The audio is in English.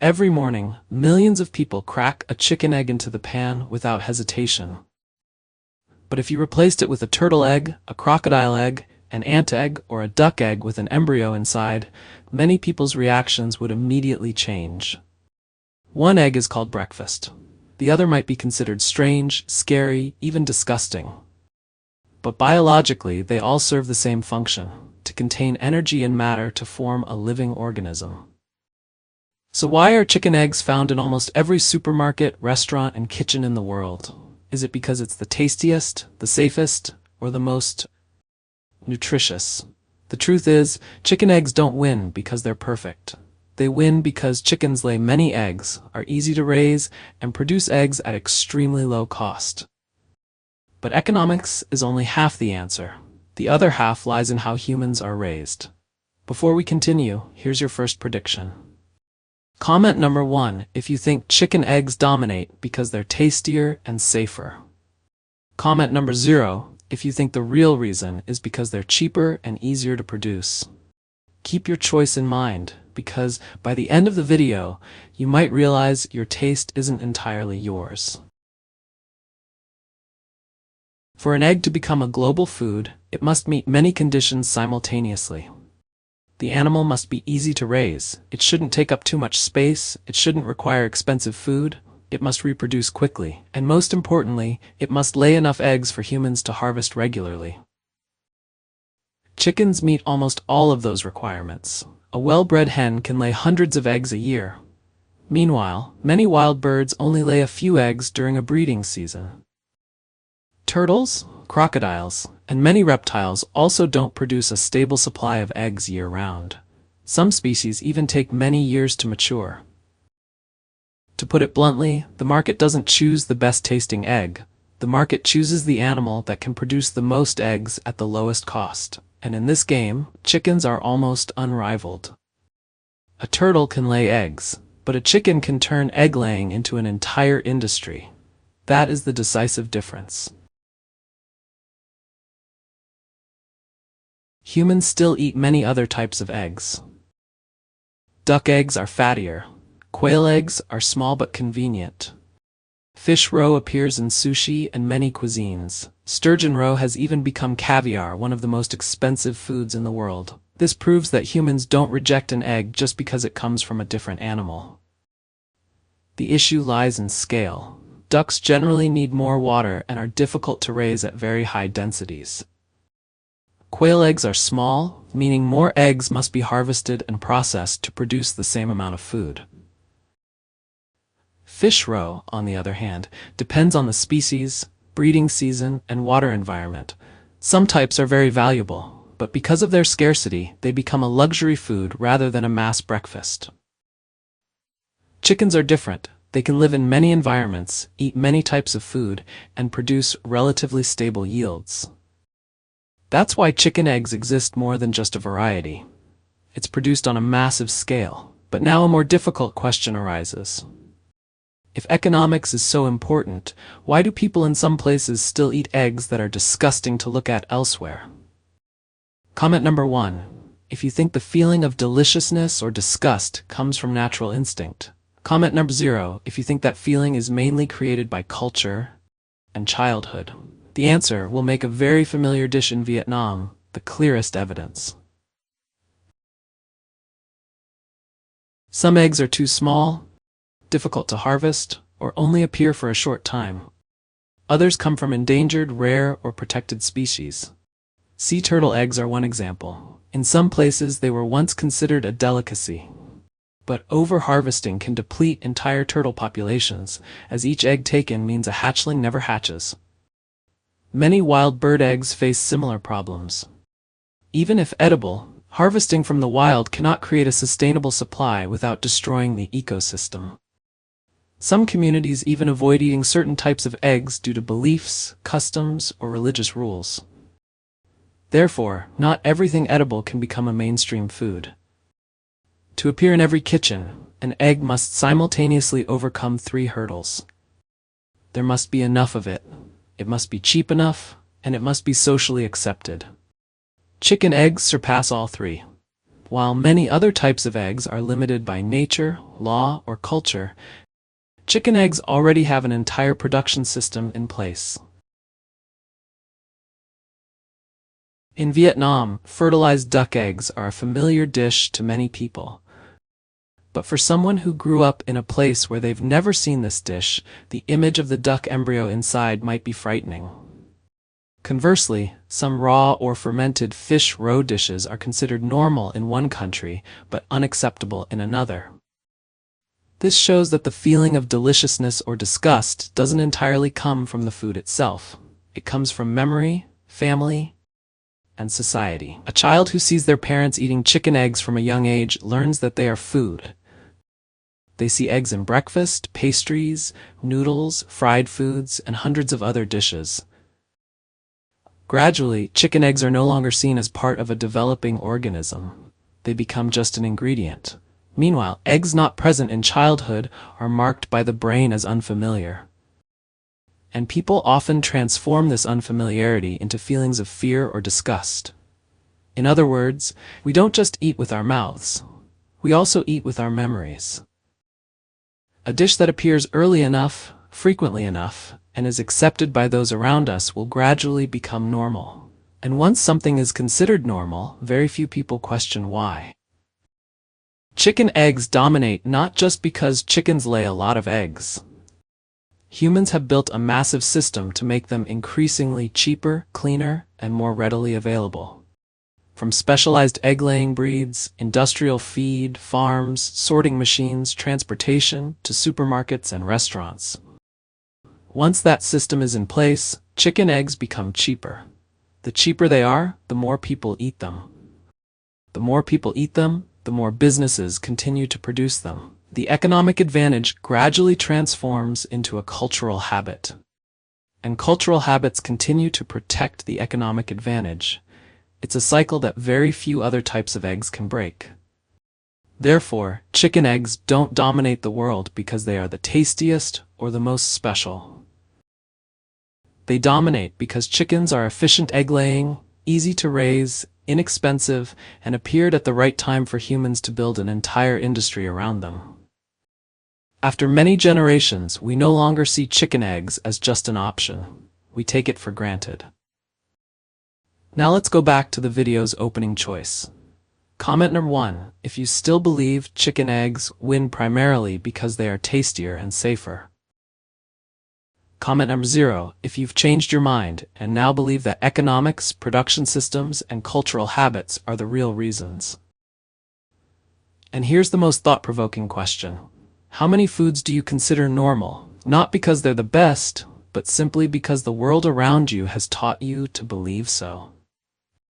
Every morning, millions of people crack a chicken egg into the pan without hesitation. But if you replaced it with a turtle egg, a crocodile egg, an ant egg, or a duck egg with an embryo inside, many people's reactions would immediately change. One egg is called breakfast. The other might be considered strange, scary, even disgusting. But biologically, they all serve the same function: to contain energy and matter to form a living organism. So why are chicken eggs found in almost every supermarket, restaurant, and kitchen in the world? Is it because it's the tastiest, the safest, or the most nutritious? The truth is, chicken eggs don't win because they're perfect. They win because chickens lay many eggs, are easy to raise, and produce eggs at extremely low cost. But economics is only half the answer. The other half lies in how humans are raised. Before we continue, here's your first prediction. Comment number 1 if you think chicken eggs dominate because they're tastier and safer. Comment number 0 if you think the real reason is because they're cheaper and easier to produce. Keep your choice in mind, because by the end of the video, you might realize your taste isn't entirely yours. For an egg to become a global food, it must meet many conditions simultaneously. The animal must be easy to raise, it shouldn't take up too much space, it shouldn't require expensive food, it must reproduce quickly, and most importantly, it must lay enough eggs for humans to harvest regularly. Chickens meet almost all of those requirements. A well-bred hen can lay hundreds of eggs a year. Meanwhile, many wild birds only lay a few eggs during a breeding season. Turtles, crocodiles, and many reptiles also don't produce a stable supply of eggs year-round. Some species even take many years to mature. To put it bluntly, the market doesn't choose the best-tasting egg. The market chooses the animal that can produce the most eggs at the lowest cost. And in this game, chickens are almost unrivaled. A turtle can lay eggs, but a chicken can turn egg-laying into an entire industry. That is the decisive difference. Humans still eat many other types of eggs. Duck eggs are fattier. Quail eggs are small but convenient. Fish roe appears in sushi and many cuisines. Sturgeon roe has even become caviar, one of the most expensive foods in the world. This proves that humans don't reject an egg just because it comes from a different animal. The issue lies in scale. Ducks generally need more water and are difficult to raise at very high densities. Quail eggs are small, meaning more eggs must be harvested and processed to produce the same amount of food. Fish roe, on the other hand, depends on the species, breeding season, and water environment. Some types are very valuable, but because of their scarcity, they become a luxury food rather than a mass breakfast. Chickens are different. They can live in many environments, eat many types of food, and produce relatively stable yields. That's why chicken eggs exist more than just a variety. It's produced on a massive scale. But now a more difficult question arises. If economics is so important, why do people in some places still eat eggs that are disgusting to look at elsewhere? Comment number 1 if you think the feeling of deliciousness or disgust comes from natural instinct. Comment number 0 if you think that feeling is mainly created by culture and childhood. The answer will make a very familiar dish in Vietnam the clearest evidence. Some eggs are too small, difficult to harvest, or only appear for a short time. Others come from endangered, rare, or protected species. Sea turtle eggs are one example. In some places they were once considered a delicacy. But over-harvesting can deplete entire turtle populations, as each egg taken means a hatchling never hatches. Many wild bird eggs face similar problems. Even if edible, harvesting from the wild cannot create a sustainable supply without destroying the ecosystem. Some communities even avoid eating certain types of eggs due to beliefs, customs, or religious rules. Therefore, not everything edible can become a mainstream food. To appear in every kitchen, an egg must simultaneously overcome 3 hurdles. There must be enough of it. It must be cheap enough, and it must be socially accepted. Chicken eggs surpass all 3. While many other types of eggs are limited by nature, law, or culture, chicken eggs already have an entire production system in place. In Vietnam, fertilized duck eggs are a familiar dish to many people. But for someone who grew up in a place where they've never seen this dish, the image of the duck embryo inside might be frightening. Conversely, some raw or fermented fish roe dishes are considered normal in one country, but unacceptable in another. This shows that the feeling of deliciousness or disgust doesn't entirely come from the food itself. It comes from memory, family, and society. A child who sees their parents eating chicken eggs from a young age learns that they are food. They see eggs in breakfast, pastries, noodles, fried foods, and hundreds of other dishes. Gradually, chicken eggs are no longer seen as part of a developing organism. They become just an ingredient. Meanwhile, eggs not present in childhood are marked by the brain as unfamiliar. And people often transform this unfamiliarity into feelings of fear or disgust. In other words, we don't just eat with our mouths, we also eat with our memories. A dish that appears early enough, frequently enough, and is accepted by those around us will gradually become normal. And once something is considered normal, very few people question why. Chicken eggs dominate not just because chickens lay a lot of eggs. Humans have built a massive system to make them increasingly cheaper, cleaner, and more readily available. From specialized egg-laying breeds, industrial feed, farms, sorting machines, transportation, to supermarkets and restaurants. Once that system is in place, chicken eggs become cheaper. The cheaper they are, the more people eat them. The more people eat them, the more businesses continue to produce them. The economic advantage gradually transforms into a cultural habit. And cultural habits continue to protect the economic advantage. It's a cycle that very few other types of eggs can break. Therefore, chicken eggs don't dominate the world because they are the tastiest or the most special. They dominate because chickens are efficient egg-laying, easy to raise, inexpensive, and appeared at the right time for humans to build an entire industry around them. After many generations, we no longer see chicken eggs as just an option. We take it for granted. Now let's go back to the video's opening choice. Comment number 1, if you still believe chicken eggs win primarily because they are tastier and safer. Comment number 0, if you've changed your mind and now believe that economics, production systems, and cultural habits are the real reasons. And here's the most thought-provoking question. How many foods do you consider normal, not because they're the best, but simply because the world around you has taught you to believe so?